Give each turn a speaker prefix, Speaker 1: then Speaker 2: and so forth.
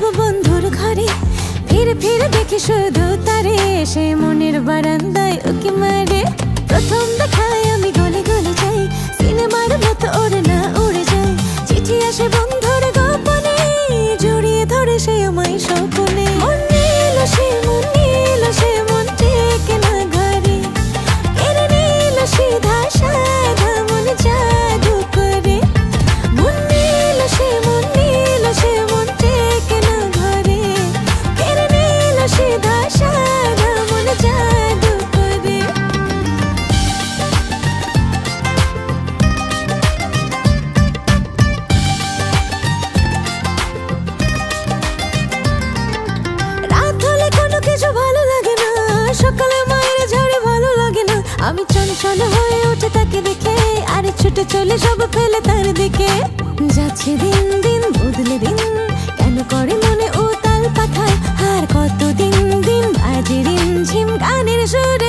Speaker 1: যাব বন্ধুর ঘরে, ফিরে ফিরে দেখি শুধু তারে, সে মনের বারান্দায় উকি মারে। প্রথম দেখায় আমি গলে গলে যাই, সিনেমার মতো ওড়ে না উড়ে যায়। চিঠি আসে বন্ধুর গোপনে, জড়িয়ে ধরে সে আমায় স্বপ্নে। মন নিল সে, মন নিল সে, মন টেকে না ঘরে, কেড়ে নিল সিধা সাধা মন জাদু করে। মন নিল সে, মন নিল সে, মন টেকে না ঘরে, কেড়ে নিল সিধা সাধা মন জাদু করে। রাত হলে কোনো কিছু ভালো লাগে না, সকালে মায়ের ঝাড়ে ভালো লাগে না। আমি চঞ্চল হয়ে উঠে তাকে দেখে, আরে ছুটে চলে সব ফেলে তার দিকে। যাচ্ছে দিন দিন বদলে দিন, কেন করে মনে উতাল পাথার, আর কতদিন দিন বাজে রিমঝিম গানের সুর।